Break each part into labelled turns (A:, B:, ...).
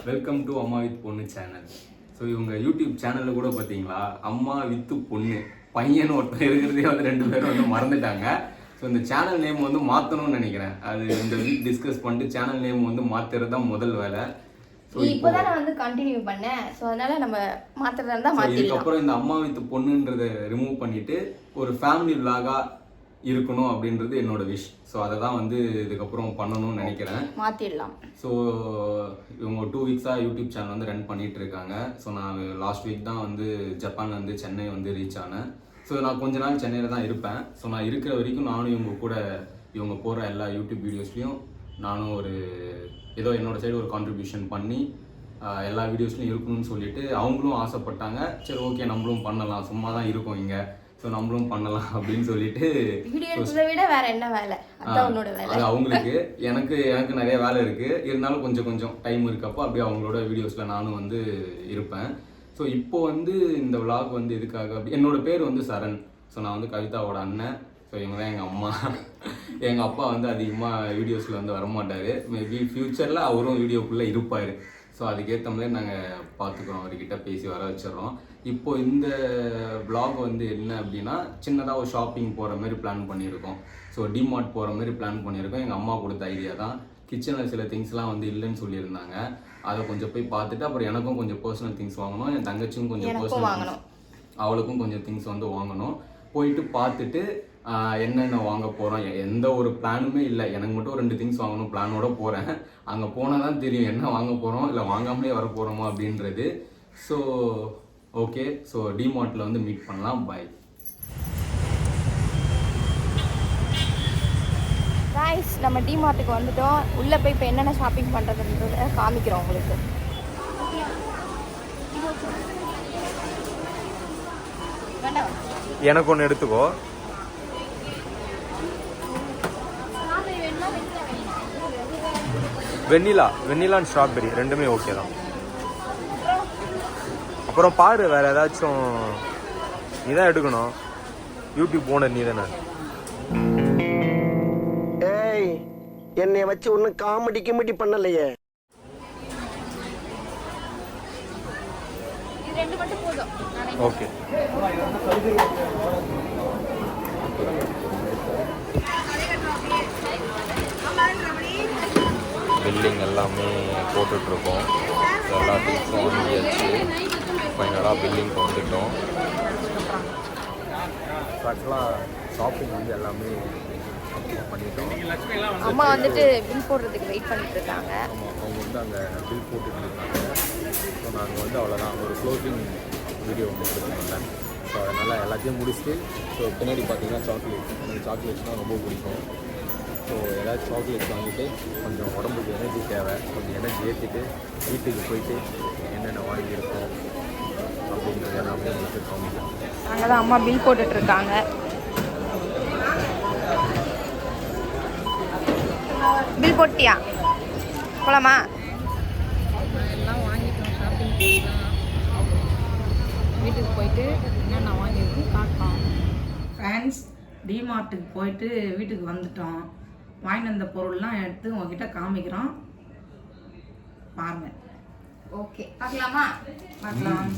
A: Welcome to அம்மா with பொண்ணு channel. So இவங்க யூடியூப் சேனலில் கூட பார்த்தீங்களா, அம்மா வித்து பொண்ணு பையன் ஒருத்தர் இருக்கிறதே வந்து 2 பேரும் வந்து மறந்துட்டாங்க. ஸோ இந்த சேனல் நேம் வந்து மாற்றணும்னு நினைக்கிறேன். அது இந்த வீக் டிஸ்கஸ் பண்ணிட்டு சேனல் நேம் வந்து மாற்றுறது தான் முதல் வேலை.
B: நீ இப்போதான் நான் வந்து கண்டினியூ பண்ணேன். ஸோ அதனால நம்ம மாற்றுறதா இருந்தால் மாற்றிடலாம்.
A: இதுக்கப்புறம் இந்த அம்மா வித்து பொண்ணுன்றதை ரிமூவ் பண்ணிட்டு ஒரு ஃபேமிலி விலாகாக இருக்கணும் அப்படின்றது என்னோட விஷ். ஸோ அதை தான் வந்து இதுக்கப்புறம் பண்ணணும்னு நினைக்கிறேன்.
B: மாற்றிடலாம்.
A: ஸோ இவங்க 2 வீக்ஸாக யூடியூப் சேனல் வந்து ரன் பண்ணிட்டு இருக்காங்க. ஸோ நான் லாஸ்ட் வீக் தான் வந்து ஜப்பான்ல வந்து சென்னை வந்து ரீச் ஆனேன். ஸோ நான் கொஞ்ச நாள் சென்னையில் தான் இருப்பேன். ஸோ நான் இருக்கிற வரைக்கும் நானும் இவங்க கூட இவங்க போகிற எல்லா யூடியூப் வீடியோஸ்லையும் நானும் ஒரு ஏதோ என்னோட சைடு ஒரு கான்ட்ரிபியூஷன் பண்ணி எல்லா வீடியோஸ்லையும் இருக்கணும்னு சொல்லிட்டு அவங்களும் ஆசைப்பட்டாங்க. சரி ஓகே நம்மளும் பண்ணலாம், சும்மா தான் இருக்கோம் இங்கே, ஸோ நம்மளும் பண்ணலாம் அப்படின்னு சொல்லிட்டு.
B: விட வேற என்ன வேலை, அது
A: அவங்களுக்கு. எனக்கு நிறைய வேலை இருக்குது, இருந்தாலும் கொஞ்சம் டைம் இருக்கப்போ அப்படியே அவங்களோட வீடியோஸில் நானும் வந்து இருப்பேன். ஸோ இப்போ வந்து இந்த விலாக் வந்து எதுக்காக என்னோட பேர் வந்து சரண். ஸோ நான் வந்து கவிதாவோட அண்ணன். ஸோ இவங்க தான் எங்கள் அம்மா. எங்கள் அப்பா வந்து அதிகமாக வீடியோஸில் வந்து வரமாட்டார். மேபி ஃப்யூச்சரில் அவரும் வீடியோக்குள்ளே இருப்பார். ஸோ அதுக்கேற்ற மாதிரி நாங்கள் பார்த்துக்குறோம், அவர்கிட்ட பேசி வர வச்சிடறோம். இப்போ இந்த vlog வந்து என்ன அப்படின்னா, சின்னதாக ஒரு ஷாப்பிங் போகிற மாதிரி பிளான் பண்ணியிருக்கோம். ஸோ டிமார்ட் போகிற மாதிரி பிளான் பண்ணியிருக்கோம். எங்கள் அம்மா கொடுத்த ஐடியா தான். கிச்சனில் சில திங்ஸ்லாம் வந்து இல்லைன்னு சொல்லியிருந்தாங்க. அதை கொஞ்சம் போய் பார்த்துட்டு அப்புறம் எனக்கும் கொஞ்சம் பர்சனல் திங்ஸ் வாங்கணும், என் தங்கச்சியும் கொஞ்சம் பர்சனல், அவளுக்கும் கொஞ்சம் திங்ஸ் வந்து வாங்கணும். போயிட்டு பார்த்துட்டு என்னென்ன வாங்க போகிறோம், எந்த ஒரு பிளானுமே இல்லை. எனக்கு மட்டும் 2 திங்ஸ் வாங்கணும் பிளானோட போகிறேன். அங்கே போனால் தான் தெரியும் என்ன வாங்க போகிறோம் இல்லை வாங்காமலே வர போகிறோமா அப்படின்றது. ஸோ ஓகே, ஸோ டிமார்ட்டில் வந்து மீட் பண்ணலாம். பாய்.
B: கைஸ், நம்ம டிமார்ட்டுக்கு வந்துட்டோம். உள்ளே போய் இப்போ என்னென்ன ஷாப்பிங் பண்ணுறதுன்றத காமிக்கிறோம் உங்களுக்கு.
C: எனக்கு ஒன்று எடுத்துக்கோ. வெண்ணிலா அண்ட் ஸ்ட்ராபெரி ரெண்டுமே ஓகே தான். அப்புறம் பாரு வேற ஏதாச்சும். நீ தான் எடுக்கணும், யூடியூப் ஓனர் நீ தானே.
D: ஏய், என்னைய வச்சு ஒன்னும் காமெடி பண்ணலையே.
C: ஓகே. பில்லிங் எல்லாமே போட்டுட்ருக்கோம். எல்லா திங்ஸும் வாங்கியாச்சு. ஃபைனலாக பில்லிங் வந்துட்டோம். ஆக்சுவலாக ஷாப்பிங் வந்து எல்லாமே பண்ணிட்டோம்.
B: அம்மா வந்துட்டு பில் போடுறதுக்கு வெயிட் பண்ணிட்டு இருக்காங்க.
C: அவங்க வந்து அங்கே பில் போட்டுட்டு இருக்காங்க. ஸோ நாங்கள் வந்து அவ்வளோதான் ஒரு க்ளோசிங் வீடியோ ஒன்று கொடுத்துருந்தேன். ஸோ அதனால் எல்லாத்தையும் முடிச்சுட்டு, ஸோ பின்னாடி பார்த்தீங்கன்னா சாக்லேட், எனக்கு சாக்லேட்ஸ்னால் ரொம்ப பிடிக்கும். ஸோ ஏதாச்சும் சாக்லேட்ஸ் வாங்கிட்டு கொஞ்சம் உடம்புக்கு எனர்ஜி தேவை, கொஞ்சம் எனர்ஜி ஏற்றிட்டு வீட்டுக்கு போயிட்டு என்னென்ன வாங்கியிருக்கோம் அப்படின்றது எல்லாமே வச்சுருக்கோம்.
B: அங்கே தான் அம்மா பில் போட்டுட்ருக்காங்க. பில் போட்டியா? போலாமா?
E: எல்லாம் வாங்கிட்டோம். ஷாப்பிங் வீட்டுக்கு போயிட்டு என்னென்ன வாங்கியிருக்கு பார்க்கலாம். ஃப்ரெண்ட்ஸ், டிமார்ட்டுக்கு போயிட்டு வீட்டுக்கு வந்துட்டோம். வாங்கிட்டு வந்த பொருள்லாம் எடுத்து உங்ககிட்ட காமிக்கிறோம், பாருங்க.
B: ஓகே, பார்க்கலாமா?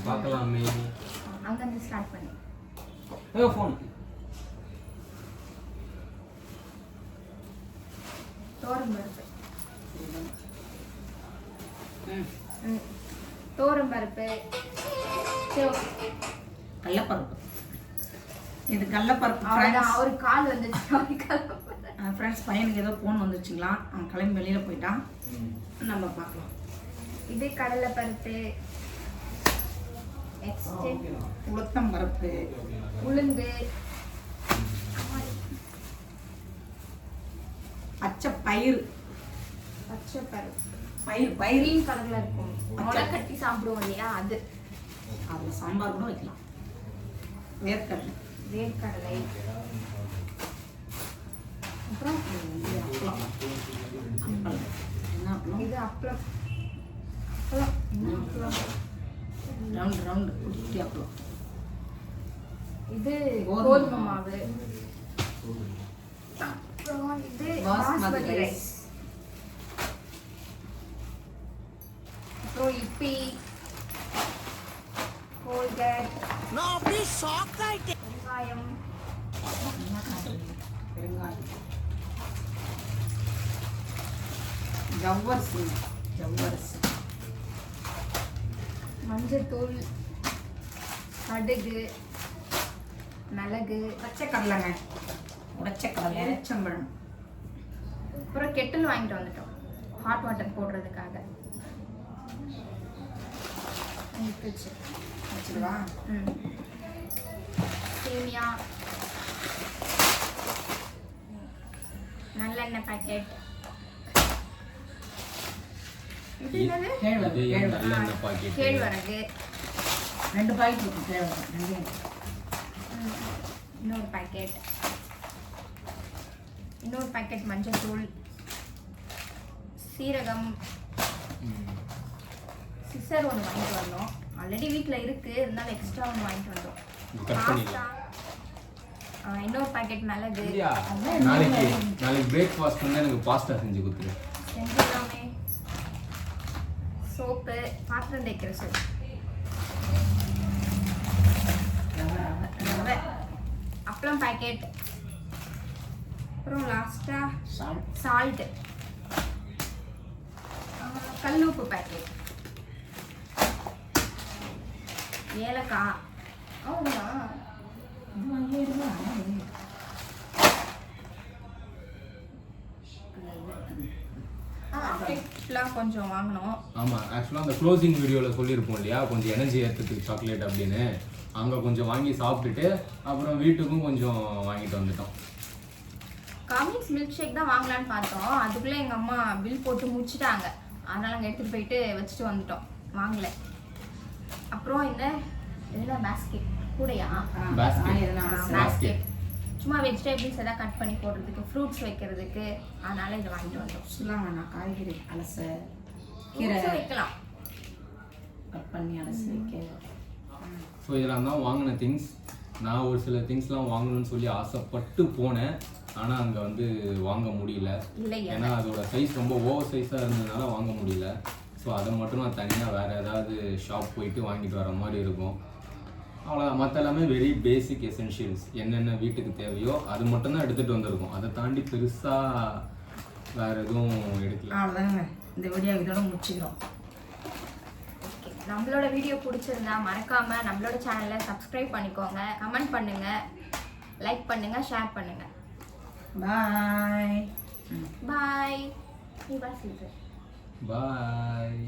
A: பார்க்கலாமே.
B: அங்கேருந்து ஸ்டார்ட் பண்ணி
A: ஃபோன்
B: தோரம்பருப்பு,
E: கடலப்பருப்பு. இது கடலப்பருப்பு.
B: ஒரு கால் வந்துச்சு.
E: ஃப்ரெண்ட்ஸ், பையனுக்கு ஏதோ ஃபோன் வந்துச்சுங்களா, அவன் கிளம்பி வெளியில் போயிட்டான். நம்ம பார்க்கலாம்.
B: இது கடலைப்பருப்பு,
E: உளுத்தம் பருப்பு,
B: உளுந்து,
E: பச்சை பயிறு,
B: கிரீன் கலர்ல இருக்கும், முளை கட்டி சாப்பிடுவோம் இல்லையா, அது.
E: அதில் சாம்பார் கூட வைக்கலாம். வேர்க்கடலை, அப்புறம்
B: இது அப்பளம்,
E: ரவுண்டு குட்டி அப்பளம்.
B: இது கோதுமை மாவு, இது பாஸ்மதி ரைஸ், அப்புறம் இப்பி கோல்கேட்
D: நான் அப்படியே ஷாக் ஆயிட்டேன்.
B: வெங்காயம்
E: பெருங்காயம் ஜவ்வரிசி
B: மஞ்சத்தூள் கடுகு மிளகு
E: பச்சைக்கடலைங்க உடைச்சக்கடலை எரிச்சம்பழம்
B: அப்புறம் கெட்டில் வாங்கிட்டு வந்துட்டோம் ஹாட் வாட்டர் போடுறதுக்காக
E: வச்சுடுவா
B: சேமியா நல்லெண்ணெய் பாக்கெட் இது என்னது
A: இது நல்லெண்ணெய் பாக்கெட்
B: கேழ்வரகு
E: 2 பாக்கெட் இருக்கும் கேழ்வரகு
B: இன்னொரு பாக்கெட் மஞ்சள்தூள் சீரகம் சிசர் ஒன்று வாங்கிட்டு வந்தோம் ஆல்ரெடி வீட்டில் இருக்குது இருந்தாலும் எக்ஸ்ட்ரா ஒன்று வாங்கிட்டு வந்தோம் பாஸ்தா இன்னொரு பாக்கெட் மிளகு
A: நாளைக்கு பிரேக்ஃபாஸ்ட் வந்து எனக்கு பாஸ்தா செஞ்சு கொடுத்துரு.
B: செஞ்சுக்கலாமே சோப்பு பாத்திரம் தேய்க்கிற சோப்பு ரவை அப்பளம் பாக்கெட் அப்புறம் லாஸ்ட்டாக சால்ட்டு கல் உப்பு பாக்கெட் ஏலக்காய் அவ்வளோதான் கொஞ்சம் வாங்கினோம்.
A: ஆமாம், ஆக்சுவலாக அந்த க்ளோசிங் வீடியோவில் சொல்லியிருப்போம் இல்லையா, கொஞ்சம் எனர்ஜி ஏற்றுறதுக்கு சாக்லேட் அப்படின்னு. அங்கே கொஞ்சம் வாங்கி சாப்பிட்டுட்டு அப்புறம் வீட்டுக்கும் கொஞ்சம் வாங்கிட்டு வந்துட்டோம்.
B: காமிக்ஸ் மில்க் ஷேக் தான் வாங்கலான்னு பார்த்தோம், அதுக்குள்ளே எங்கள் அம்மா பில் போட்டு முடிச்சிட்டாங்க. அதனால் அங்கே எடுத்துகிட்டு போயிட்டு வச்சுட்டு வந்துட்டோம், வாங்கலை. அப்புறம் இந்த இதெல்லாம் பேஸ்கெட் கூடையா பேஸ்கெட் சும்மா வெஜிடபிள்ஸ் எல்லாம் கட் பண்ணி போடுறதுக்கு ஃப்ரூட்ஸ் வைக்கிறதுக்கு, அதனால இதை வாங்கிட்டு வந்தோம்.
E: சொல்லலாம் வேணாம், காய்கறி அலச
B: கீரை வைக்கலாம்
E: கட் பண்ணி அலசி வைக்க.
A: ஸோ இதெல்லாம் தான் வாங்கின திங்ஸ். நான் ஒரு சில திங்ஸ்லாம் வாங்கணும்னு சொல்லி ஆசைப்பட்டு போனேன், ஆனால் அங்கே வந்து வாங்க முடியல. ஏன்னா அதோட சைஸ் ரொம்ப ஓவர் சைஸாக இருந்ததுனால வாங்க முடியல. ஸோ அதை மட்டும் நான் தனியாக வேறு ஏதாவது ஷாப் போயிட்டு வாங்கிட்டு வர மாதிரி இருக்கும். அவ்வளோ மற்ற எல்லாமே வெரி பேசிக் எசென்ஷியல்ஸ், என்னென்ன வீட்டுக்கு தேவையோ அது மட்டும்தான் எடுத்துகிட்டு வந்திருக்கோம். அதை தாண்டி பெருசாக வேறு எதுவும் எடுக்கல.
E: அவ்வளோதாங்க, இந்த வீடியோ இதோட முடிச்சுக்கிறோம்.
B: நம்மளோட வீடியோ பிடிச்சிருந்தா மறக்காம நம்மளோட சேனலை சப்ஸ்கிரைப் பண்ணிக்கோங்க, கமெண்ட் பண்ணுங்க, லைக் பண்ணுங்க, ஷேர் பண்ணுங்க.
E: பாய்
B: பாய்.
A: பாய்.